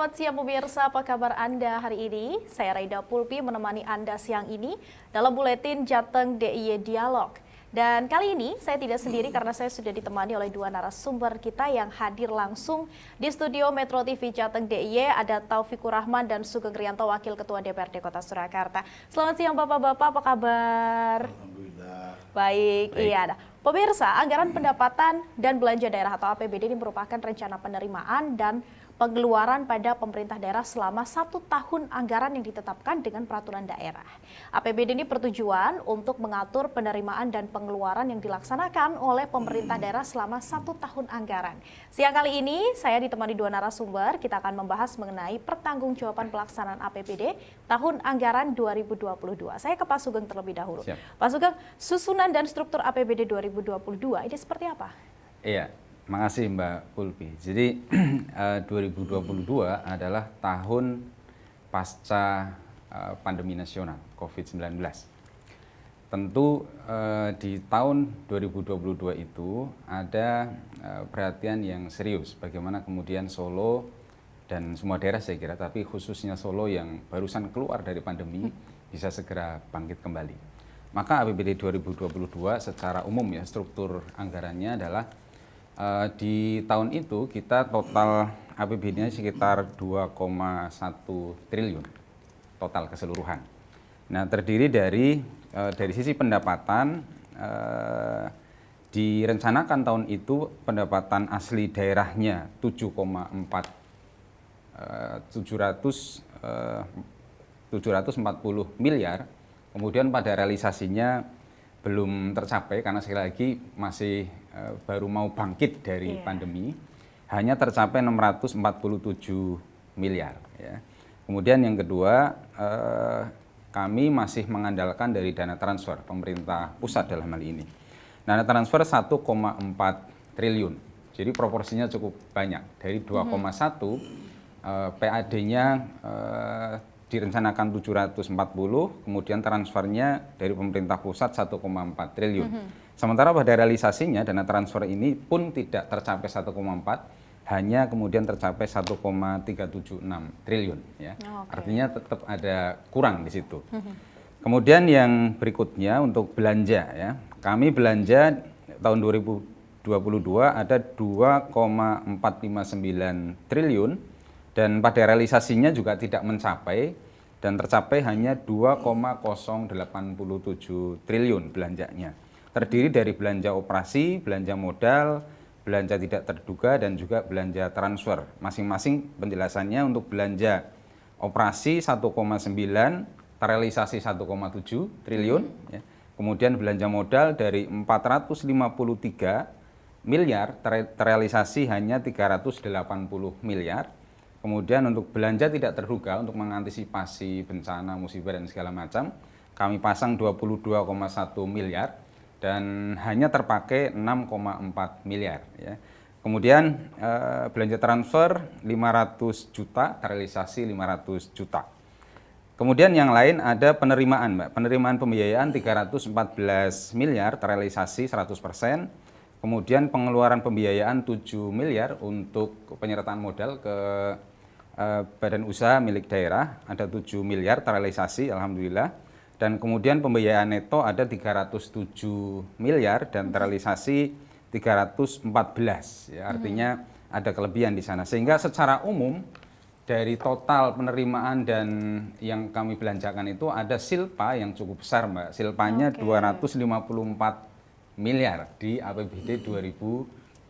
selamat siang pemirsa, apa kabar Anda hari ini? Saya Raida Pulpi menemani Anda siang ini dalam buletin Jateng DIY Dialog. Dan kali ini saya tidak sendiri karena saya sudah ditemani oleh dua narasumber kita yang hadir langsung di studio Metro TV Jateng DIY. Ada Taufikur Rahman dan Sugeng Rianto, Wakil Ketua DPRD Kota Surakarta. Selamat siang Bapak-Bapak, apa kabar? Alhamdulillah. Baik. Iya. Pemirsa, anggaran pendapatan dan belanja daerah atau APBD ini merupakan rencana penerimaan dan pengeluaran pada pemerintah daerah selama 1 tahun anggaran yang ditetapkan dengan peraturan daerah. APBD ini bertujuan untuk mengatur penerimaan dan pengeluaran yang dilaksanakan oleh pemerintah daerah selama 1 tahun anggaran. Siang kali ini saya ditemani dua narasumber, kita akan membahas mengenai pertanggungjawaban pelaksanaan APBD tahun anggaran 2022. Saya ke Pak Sugeng terlebih dahulu. Siap. Pak Sugeng, susunan dan struktur APBD 2022 ini seperti apa? Iya, makasih Mbak Pulpi. Jadi 2022 adalah tahun pasca pandemi nasional COVID-19. Tentu di tahun 2022 itu ada perhatian yang serius bagaimana kemudian Solo dan semua daerah saya kira, tapi khususnya Solo yang barusan keluar dari pandemi bisa segera bangkit kembali. Maka APBD 2022 secara umum ya struktur anggarannya adalah di tahun itu kita total APBD-nya sekitar 2,1 triliun total keseluruhan. Nah, terdiri dari sisi pendapatan direncanakan tahun itu pendapatan asli daerahnya 740 miliar. Kemudian pada realisasinya belum tercapai karena sekali lagi masih baru mau bangkit dari pandemi, hanya tercapai 647 miliar. Ya. Kemudian yang kedua, kami masih mengandalkan dari dana transfer pemerintah pusat dalam hal ini. Dana transfer 1,4 triliun, jadi proporsinya cukup banyak. Dari 2,1 PAD-nya direncanakan 740, kemudian transfernya dari pemerintah pusat 1,4 triliun. Sementara pada realisasinya dana transfer ini pun tidak tercapai 1,4, hanya kemudian tercapai 1,376 triliun. Ya. Artinya tetap ada kurang di situ. Kemudian yang berikutnya untuk belanja, ya, kami belanja tahun 2022 ada 2,459 triliun dan pada realisasinya juga tidak mencapai dan tercapai hanya 2,087 triliun belanjanya. Terdiri dari belanja operasi, belanja modal, belanja tidak terduga, dan juga belanja transfer. Masing-masing penjelasannya untuk belanja operasi 1,9, terrealisasi 1,7 triliun. Ya. Kemudian belanja modal dari 453 miliar, terrealisasi hanya 380 miliar. Kemudian untuk belanja tidak terduga untuk mengantisipasi bencana, musibah, dan segala macam, kami pasang 22,1 miliar. Dan hanya terpakai 6,4 miliar. Ya. Kemudian belanja transfer 500 juta, terrealisasi 500 juta. Kemudian yang lain ada penerimaan, Mbak. Penerimaan pembiayaan 314 miliar, terrealisasi 100%. Kemudian pengeluaran pembiayaan 7 miliar untuk penyertaan modal ke badan usaha milik daerah, ada 7 miliar, terrealisasi, alhamdulillah. Dan kemudian pembiayaan neto ada 307 miliar dan terrealisasi 314. Ya, artinya ada kelebihan di sana. Sehingga secara umum dari total penerimaan dan yang kami belanjakan itu ada silpa yang cukup besar, Mbak. Silpanya 254 miliar di APBD 2022.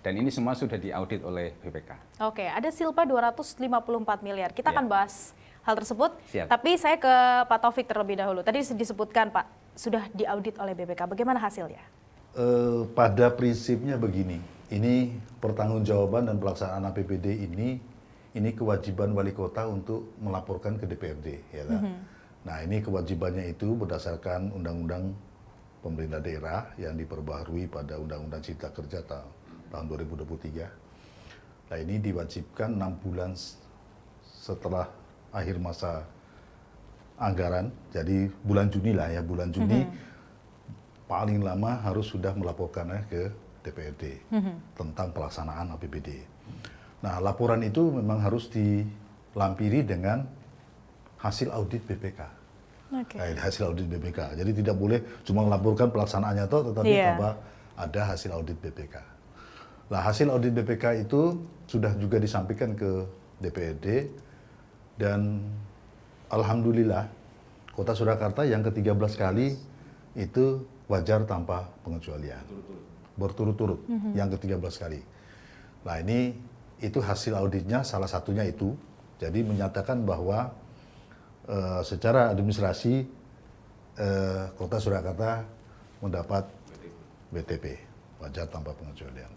Dan ini semua sudah diaudit oleh BPK. Oke, ada silpa 254 miliar. Kita akan bahas hal tersebut. Siap. Tapi saya ke Pak Taufik terlebih dahulu. Tadi disebutkan Pak, sudah diaudit oleh BPK. Bagaimana hasilnya? Pada prinsipnya begini, ini pertanggungjawaban dan pelaksanaan APBD ini kewajiban wali kota untuk melaporkan ke DPRD. Ya kan? Nah, ini kewajibannya itu berdasarkan Undang-Undang Pemerintah Daerah yang diperbaharui pada Undang-Undang Cipta Kerja tahun 2023. Nah, ini diwajibkan 6 bulan setelah akhir masa anggaran, jadi bulan Juni lah ya, bulan Juni paling lama harus sudah melaporkannya ke DPRD tentang pelaksanaan APBD. Nah, laporan itu memang harus dilampiri dengan hasil audit BPK. Oke. Nah, hasil audit BPK. Jadi tidak boleh cuma melaporkan pelaksanaannya toh, tetapi tanpa ada hasil audit BPK. Nah, hasil audit BPK itu sudah juga disampaikan ke DPRD dan alhamdulillah Kota Surakarta yang ke-13 kali itu wajar tanpa pengecualian. Berturut-turut yang ke-13 kali. Nah, itu hasil auditnya salah satunya itu. Jadi menyatakan bahwa secara administrasi Kota Surakarta mendapat BTP, wajar tanpa pengecualian.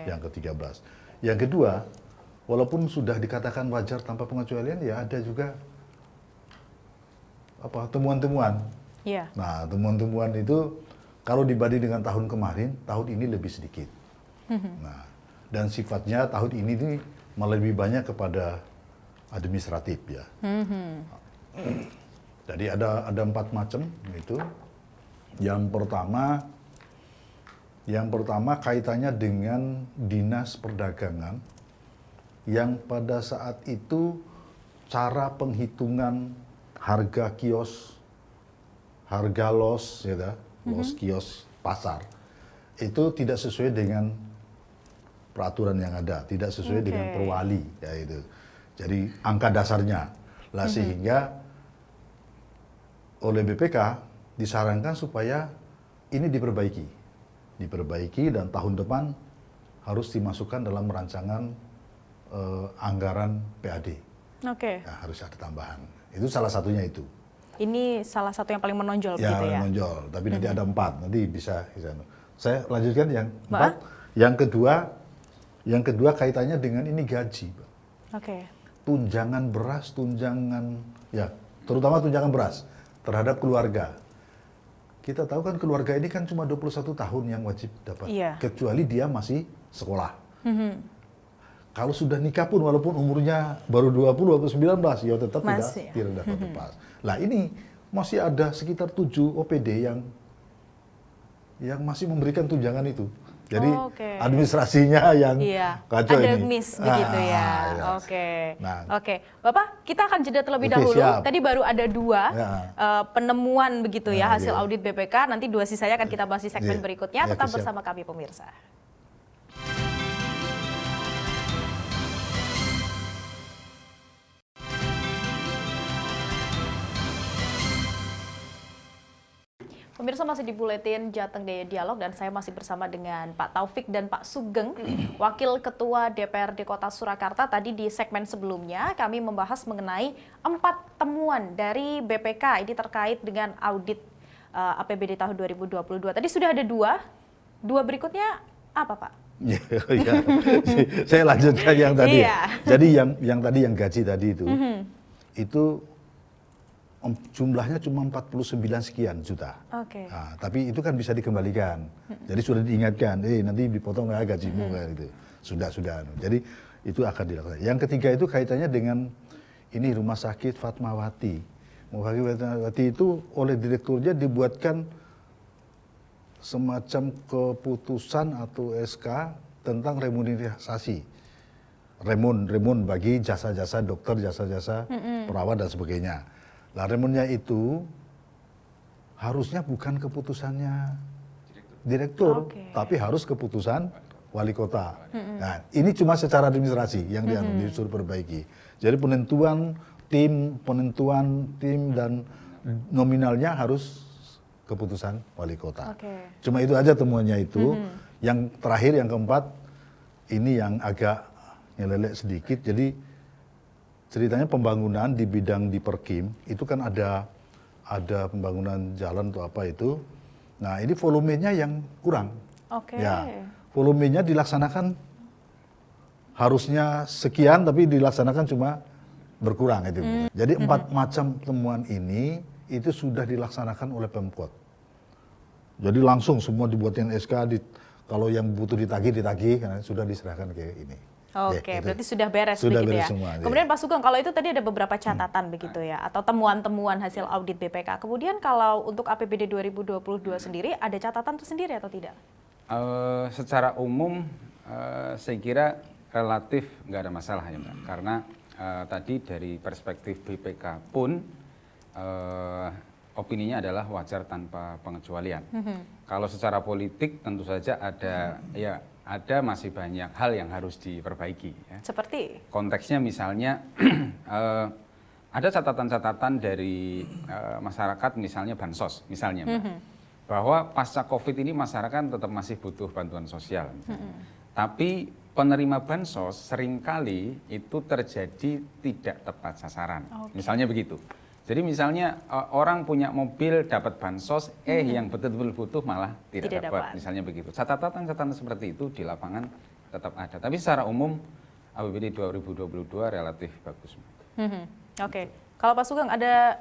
Yang ke-13. Yang kedua, walaupun sudah dikatakan wajar tanpa pengecualian, ya ada juga temuan-temuan. Nah, temuan-temuan itu kalau dibanding dengan tahun kemarin, tahun ini lebih sedikit. Nah, dan sifatnya tahun ini malah lebih banyak kepada administratif ya. Jadi ada 4 macam itu. Yang pertama kaitannya dengan Dinas Perdagangan yang pada saat itu cara penghitungan harga kios, harga los, ya, los kios pasar itu tidak sesuai dengan peraturan yang ada, tidak sesuai dengan perwali, ya itu. Jadi angka dasarnya, lah sehingga oleh BPK disarankan supaya ini diperbaiki dan tahun depan harus dimasukkan dalam rancangan anggaran PAD. Ya, harus ada tambahan. Itu salah satunya itu. Ini salah satu yang paling menonjol Ya, begitu ya? menonjol. Tapi nanti ada 4, nanti bisa. Saya lanjutkan yang 4. Yang kedua kaitannya dengan ini gaji, Pak. Tunjangan beras, terutama tunjangan beras terhadap keluarga. Kita tahu kan keluarga ini kan cuma 21 tahun yang wajib dapat, kecuali dia masih sekolah. Kalau sudah nikah pun walaupun umurnya baru 20 atau 19, ya tetap tidak dapat lepas. Lah ini masih ada sekitar 7 OPD yang masih memberikan tunjangan itu. Jadi administrasinya yang kacau ada ini. miss begitu ya. Bapak, kita akan jeda terlebih dahulu. Siap. Tadi baru ada 2 penemuan begitu ya hasil audit BPK. Nanti 2 sisanya akan kita bahas di segmen berikutnya. Tetap bersama kami pemirsa. Pemirsa masih di Buletin Jateng Dialog dan saya masih bersama dengan Pak Taufik dan Pak Sugeng, Wakil Ketua DPRD Kota Surakarta. Tadi di segmen sebelumnya kami membahas mengenai 4 temuan dari BPK ini terkait dengan audit APBD tahun 2022. Tadi sudah ada 2 berikutnya apa Pak? Saya lanjutkan yang tadi. Jadi yang tadi yang gaji tadi itu jumlahnya cuma 49 sekian juta. Nah, tapi itu kan bisa dikembalikan. Jadi sudah diingatkan, nanti dipotong gajimu gitu. Sudah. Jadi itu akan dilakukan. Yang ketiga itu kaitannya dengan ini Rumah Sakit Fatmawati. Rumah Sakit Fatmawati itu oleh direkturnya dibuatkan semacam keputusan atau SK tentang remunerasi. Remun bagi jasa-jasa dokter, jasa-jasa perawat dan sebagainya. Lah remunnya itu harusnya bukan keputusannya direktur, tapi harus keputusan wali kota. Nah, ini cuma secara administrasi yang disuruh perbaiki. Jadi penentuan tim dan nominalnya harus keputusan wali kota. Cuma itu aja temuannya itu. Yang terakhir, yang keempat, ini yang agak nyelelek sedikit. Jadi ceritanya pembangunan di bidang di Perkim itu kan ada pembangunan jalan atau apa itu. Nah, ini volumenya yang kurang. Ya, volumenya dilaksanakan harusnya sekian tapi dilaksanakan cuma berkurang itu. Jadi 4 macam temuan ini itu sudah dilaksanakan oleh Pemkot. Jadi langsung semua dibuatin SK, kalau yang butuh ditagih karena sudah diserahkan ke ini. Berarti sudah beres begitu ya. Semua, kemudian Pak Sugeng, kalau itu tadi ada beberapa catatan begitu ya, atau temuan-temuan hasil audit BPK. Kemudian kalau untuk APBD 2022 sendiri, ada catatan tersendiri atau tidak? Secara umum, saya kira relatif nggak ada masalah ya Mbak, karena tadi dari perspektif BPK pun opininya adalah wajar tanpa pengecualian. Kalau secara politik tentu saja ada masih banyak hal yang harus diperbaiki. Ya. Seperti? Konteksnya misalnya ada catatan-catatan dari masyarakat, misalnya bansos, misalnya Mbak, bahwa pasca COVID ini masyarakat tetap masih butuh bantuan sosial. Tapi penerima bansos seringkali itu terjadi tidak tepat sasaran. Misalnya begitu. Jadi misalnya orang punya mobil dapat bansos, yang betul-betul butuh malah tidak dapat. Misalnya begitu. Catatan-catatan seperti itu di lapangan tetap ada. Tapi secara umum APBD 2022 relatif bagus. Oke. Kalau Pak Sugeng ada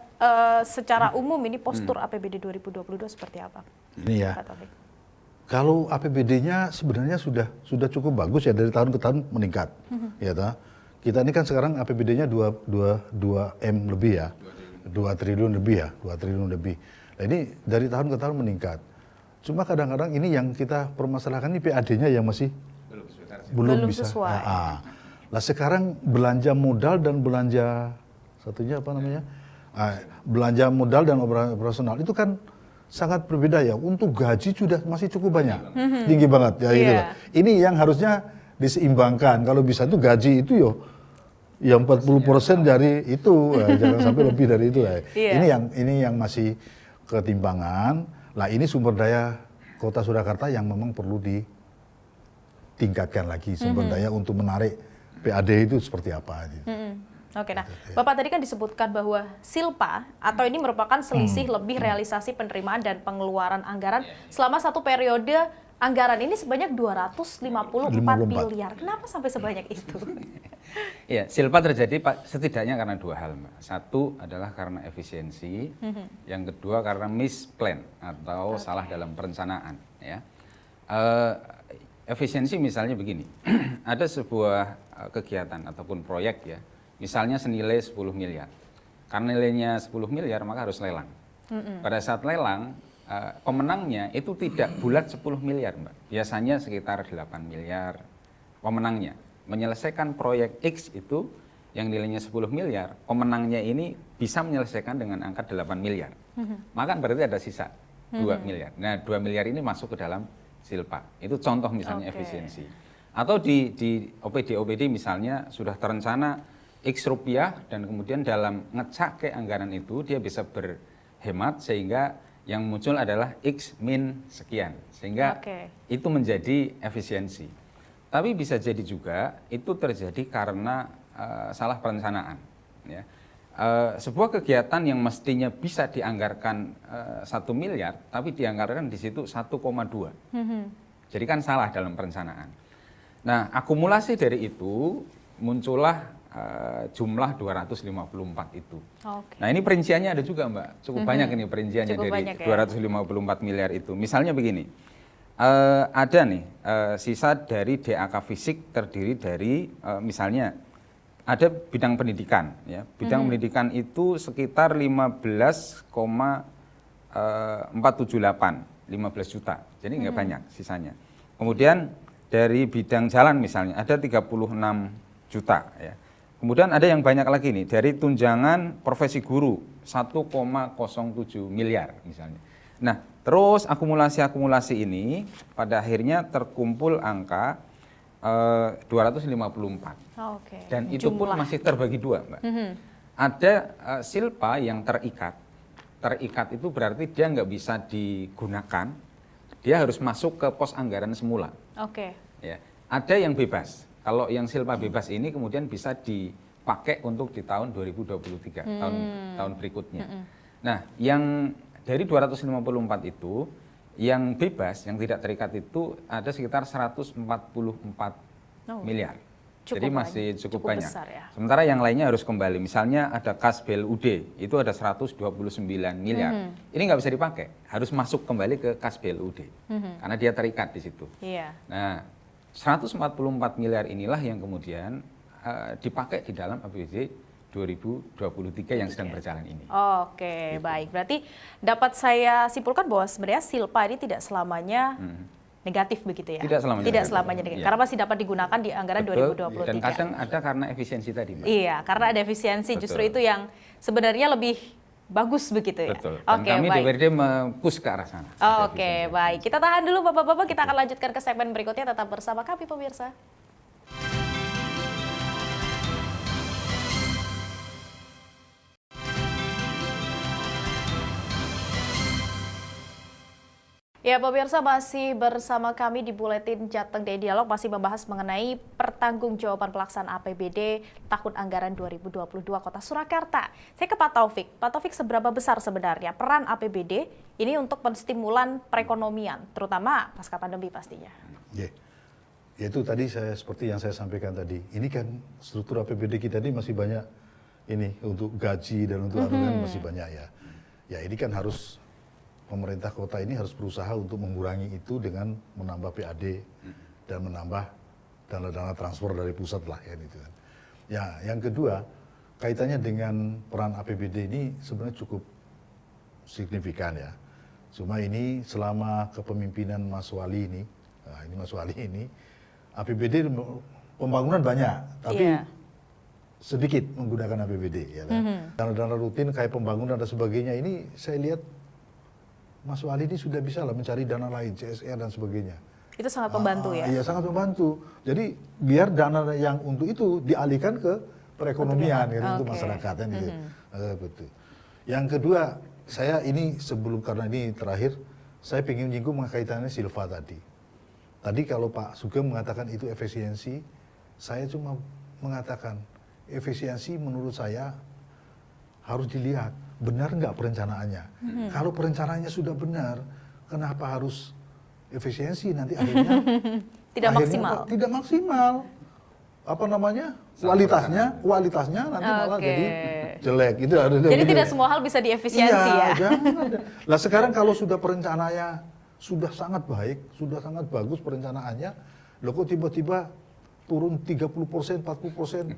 secara umum ini postur APBD 2022 seperti apa? Ini ya. Pak Taufik. Kalau APBD-nya sebenarnya sudah cukup bagus ya, dari tahun ke tahun meningkat. Ya toh. Kita ini kan sekarang APBD-nya 2 M lebih ya. 2 triliun lebih ya, 2 triliun lebih. Nah, ini dari tahun ke tahun meningkat. Cuma kadang-kadang ini yang kita permasalahkan ini PAD-nya yang masih belum bisa. Sesuai. Nah, sekarang belanja modal dan belanja satunya apa namanya? Belanja modal dan operasional itu kan sangat berbeda ya. Untuk gaji sudah masih cukup banyak, tinggi banget ya. Gitu loh. Ini yang harusnya diseimbangkan. Kalau bisa itu gaji itu yang 40% dari itu, jangan sampai lebih dari itu. Ini yang masih ketimpangan. Lah ini sumber daya Kota Surakarta yang memang perlu ditingkatkan lagi, sumber daya untuk menarik PAD itu seperti apa. Gitu. Oke, nah Bapak tadi kan disebutkan bahwa Silpa atau ini merupakan selisih lebih realisasi penerimaan dan pengeluaran anggaran selama satu periode anggaran ini sebanyak 254 miliar. Kenapa sampai sebanyak itu? Ya, Silpa terjadi setidaknya karena 2 hal, Mbak. Satu adalah karena efisiensi, yang kedua karena misplan atau salah dalam perencanaan. Ya. Efisiensi misalnya begini, ada sebuah kegiatan ataupun proyek ya, misalnya senilai 10 miliar. Karena nilainya 10 miliar maka harus lelang. Pada saat lelang, pemenangnya itu tidak bulat 10 miliar Mbak. Biasanya sekitar 8 miliar pemenangnya. Menyelesaikan proyek X itu yang nilainya 10 miliar, pemenangnya ini bisa menyelesaikan dengan angka 8 miliar. Maka berarti ada sisa 2 miliar. Nah 2 miliar ini masuk ke dalam Silpa. Itu contoh misalnya efisiensi. Atau di OPD misalnya sudah terencana X rupiah dan kemudian dalam ngecake anggaran itu dia bisa berhemat sehingga yang muncul adalah X min sekian. Sehingga itu menjadi efisiensi. Tapi bisa jadi juga itu terjadi karena salah perencanaan. Ya. Sebuah kegiatan yang mestinya bisa dianggarkan 1 miliar, tapi dianggarkan di situ 1,2. Jadi kan salah dalam perencanaan. Nah, akumulasi dari itu muncullah jumlah 254 itu. Nah, ini perinciannya ada juga, Mbak. Cukup banyak ini perinciannya dari 254 miliar itu. Misalnya begini, ada nih sisa dari DAK fisik terdiri dari misalnya ada bidang pendidikan. Ya. Bidang pendidikan itu sekitar 15,478, 15 juta. Jadi nggak banyak sisanya. Kemudian dari bidang jalan misalnya ada 36 juta. Ya. Kemudian ada yang banyak lagi nih, dari tunjangan profesi guru 1,07 miliar misalnya. Nah, terus akumulasi-akumulasi ini pada akhirnya terkumpul angka 254. Dan itu pun masih terbagi 2, Mbak. Ada Silpa yang terikat. Terikat itu berarti dia nggak bisa digunakan, dia harus masuk ke pos anggaran semula. Ya. Ada yang bebas. Kalau yang Silpa bebas ini kemudian bisa dipakai untuk di tahun 2023, tahun berikutnya. Nah, yang dari 254 itu, yang bebas, yang tidak terikat itu ada sekitar 144 miliar. Jadi masih cukup banyak. Besar, ya? Sementara yang lainnya harus kembali. Misalnya ada kas BLUD, itu ada 129 miliar. Ini nggak bisa dipakai, harus masuk kembali ke kas BLUD. Karena dia terikat di situ. Nah, 144 miliar inilah yang kemudian dipakai di dalam APBD 2023 yang sedang berjalan ini. Baik. Berarti dapat saya simpulkan bahwa sebenarnya Silpa ini tidak selamanya negatif begitu ya? Tidak selamanya Tidak negatif. selamanya negatif. Iya. Karena masih dapat digunakan di anggaran Betul, 2023. dan kadang ada karena efisiensi tadi, Mbak. Iya, karena ada efisiensi, justru Betul. itu yang sebenarnya lebih bagus begitu ya? Betul. Dan Oke, kami baik. DPRD mempush ke arah sana. Oke, baik. Kita tahan dulu Bapak-Bapak, kita akan lanjutkan ke segmen berikutnya, tetap bersama kami pemirsa. Ya pemirsa, masih bersama kami di Buletin Jateng Day Dialog, masih membahas mengenai pertanggungjawaban pelaksanaan APBD tahun anggaran 2022 Kota Surakarta. Saya ke Pak Taufik. Pak Taufik, seberapa besar sebenarnya peran APBD ini untuk penstimulan perekonomian, terutama pasca pandemi pastinya? Ya, itu tadi seperti yang saya sampaikan tadi. Ini kan struktur APBD kita ini masih banyak ini untuk gaji dan untuk anu masih banyak ya. Ya ini kan harus pemerintah kota ini harus berusaha untuk mengurangi itu dengan menambah PAD dan menambah dana-dana transfer dari pusat lah ya itu kan. Ya, yang kedua kaitannya dengan peran APBD ini sebenarnya cukup signifikan ya. Cuma ini selama kepemimpinan Mas Wali ini, nah ini Mas Wali ini APBD pembangunan banyak, tapi sedikit menggunakan APBD ya kan. Dana-dana rutin kayak pembangunan dan sebagainya ini saya lihat Mas Wali ini sudah bisa lah mencari dana lain, CSR dan sebagainya. Itu sangat membantu ya? Iya, sangat membantu. Jadi biar dana yang untuk itu dialihkan ke perekonomian gitu, untuk masyarakat kan gitu. Betul. Yang kedua, saya ini sebelum karena ini terakhir, saya ingin menyinggung kaitannya Silva tadi. Tadi kalau Pak Sugeng mengatakan itu efisiensi, saya cuma mengatakan efisiensi menurut saya harus dilihat benar nggak perencanaannya. Kalau perencanaannya sudah benar, kenapa harus efisiensi nanti akhirnya tidak akhirnya maksimal. Tidak maksimal. Apa namanya? Kualitasnya nanti malah jadi jelek. Itu Jadi tidak semua hal bisa diefisiensi ya. Jangan. Lah sekarang kalau sudah perencanaannya sudah sangat baik, sudah sangat bagus perencanaannya, loh kok tiba-tiba turun 30%, 40%.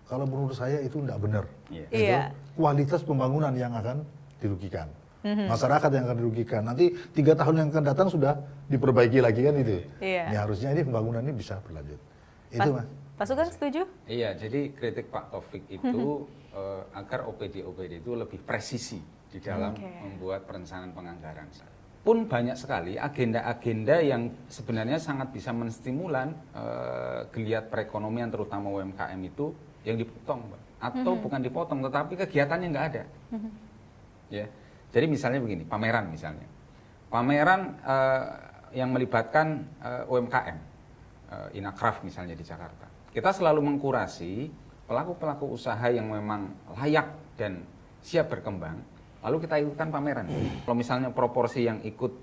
Kalau menurut saya itu tidak benar. Iya. Kualitas pembangunan yang akan dirugikan. Masyarakat yang akan dirugikan. Nanti 3 tahun yang akan datang sudah diperbaiki lagi kan itu. Iya. Ya harusnya ini pembangunan ini bisa berlanjut. Itu Mas. Pak Sugeng setuju? Iya, jadi kritik Pak Taufik itu agar OPD itu lebih presisi di dalam membuat perencanaan penganggaran. Pun banyak sekali agenda-agenda yang sebenarnya sangat bisa menstimulan geliat perekonomian terutama UMKM itu yang dipotong, Mbak. Atau bukan dipotong, tetapi kegiatannya nggak ada. Ya, jadi misalnya begini, pameran misalnya. Pameran yang melibatkan UMKM, Inakraf misalnya di Jakarta. Kita selalu mengkurasi pelaku-pelaku usaha yang memang layak dan siap berkembang, lalu kita ikutkan pameran. Kalau misalnya proporsi yang ikut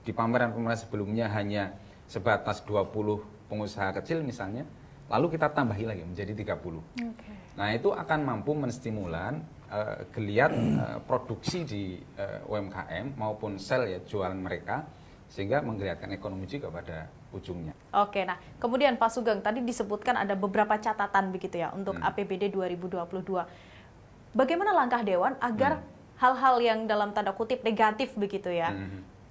di pameran-pameran sebelumnya hanya sebatas 20 pengusaha kecil misalnya, lalu kita tambahi lagi menjadi 30. Nah itu akan mampu menstimulan geliat produksi di UMKM maupun sel ya jualan mereka, sehingga menggeliatkan ekonomi juga pada ujungnya. Oke, nah kemudian Pak Sugeng tadi disebutkan ada beberapa catatan begitu ya untuk APBD 2022. Bagaimana langkah Dewan agar hal-hal yang dalam tanda kutip negatif begitu ya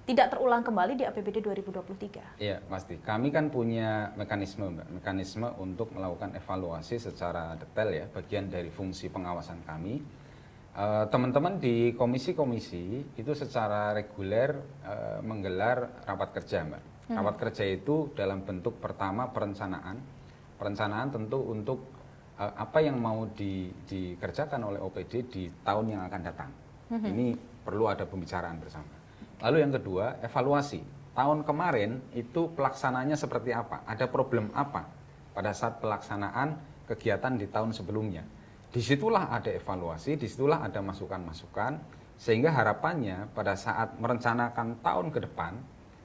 tidak terulang kembali di APBD 2023? Iya, pasti. Kami kan punya mekanisme, Mbak. Mekanisme untuk melakukan evaluasi secara detail ya, bagian dari fungsi pengawasan kami. Teman-teman di komisi-komisi itu secara reguler menggelar rapat kerja, Mbak. Rapat kerja itu dalam bentuk pertama perencanaan. Perencanaan tentu untuk apa yang mau dikerjakan oleh OPD di tahun yang akan datang. Ini perlu ada pembicaraan bersama. Lalu yang kedua, evaluasi. Tahun kemarin itu pelaksananya seperti apa? Ada problem apa pada saat pelaksanaan kegiatan di tahun sebelumnya? Disitulah ada evaluasi, disitulah ada masukan-masukan, sehingga harapannya pada saat merencanakan tahun ke depan,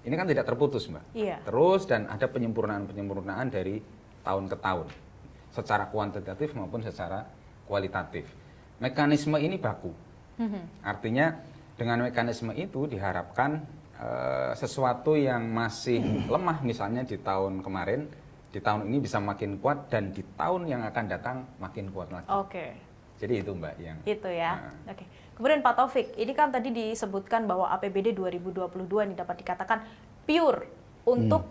ini kan tidak terputus, Mbak. Iya. Terus dan ada penyempurnaan-penyempurnaan dari tahun ke tahun, secara kuantitatif maupun secara kualitatif. Mekanisme ini baku. Artinya dengan mekanisme itu diharapkan sesuatu yang masih lemah misalnya di tahun kemarin, di tahun ini bisa makin kuat dan di tahun yang akan datang makin kuat lagi. Oke. Jadi itu Mbak yang Itu ya. Oke. Kemudian Pak Taufik, ini kan tadi disebutkan bahwa APBD 2022 ini dapat dikatakan pure untuk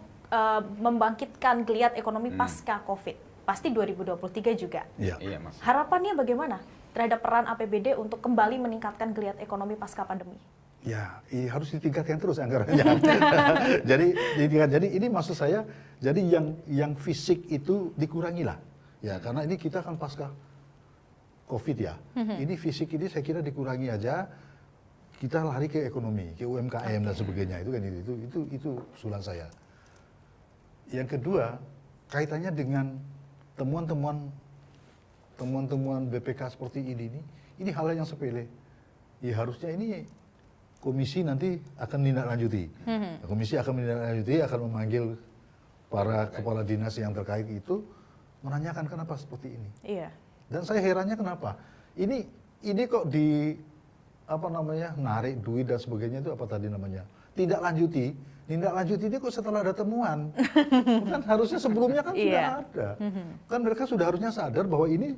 membangkitkan geliat ekonomi pasca COVID. Pasti 2023 juga. Iya, Mas. Harapannya bagaimana terhadap peran APBD untuk kembali meningkatkan geliat ekonomi pasca pandemi? Ya, harus ditingkatkan terus anggarannya. jadi ini maksud saya, jadi yang fisik itu dikurangi lah. Ya, karena ini kita kan pasca COVID ya. Ini fisik ini saya kira dikurangi aja. Kita lari ke ekonomi, ke UMKM dan sebagainya. Itu kan itu usulan saya. Yang kedua, kaitannya dengan temuan-temuan BPK seperti ini hal yang sepele. Ya harusnya ini komisi nanti akan menindaklanjuti. Komisi akan menindaklanjuti, akan memanggil para kepala dinas yang terkait itu menanyakan kenapa seperti ini. Iya. Dan saya herannya kenapa? Ini kok narik duit dan sebagainya itu apa tadi namanya? Tindak lanjuti ini kok setelah ada temuan. Kan harusnya sebelumnya kan sudah ada. Kan mereka sudah harusnya sadar bahwa ini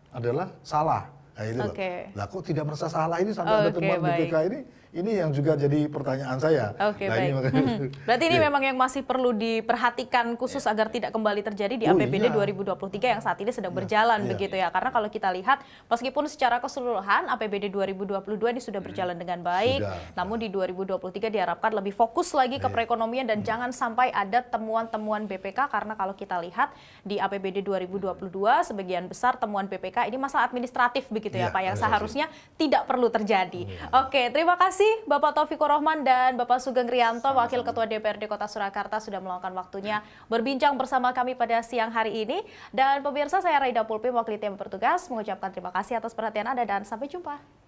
adalah salah. Nah, itu loh. Lah kok tidak merasa salah ini sampai ada temuan BPK ini yang juga jadi pertanyaan saya. Berarti ini memang yang masih perlu diperhatikan khusus agar tidak kembali terjadi di APBD 2023 yang saat ini sedang berjalan begitu ya. Karena kalau kita lihat meskipun secara keseluruhan APBD 2022 ini sudah berjalan dengan baik, namun di 2023 diharapkan lebih fokus lagi ke perekonomian dan jangan sampai ada temuan-temuan BPK karena kalau kita lihat di APBD 2022 sebagian besar temuan BPK ini masalah administratif begitu ya Pak yang seharusnya tidak perlu terjadi. Oke, terima kasih Bapak Taufikur Rahman dan Bapak Sugeng Rianto, Wakil Ketua DPRD Kota Surakarta sudah meluangkan waktunya berbincang bersama kami pada siang hari ini. Dan pemirsa, saya Raida Pulpi, mewakili tim bertugas, mengucapkan terima kasih atas perhatian Anda dan sampai jumpa.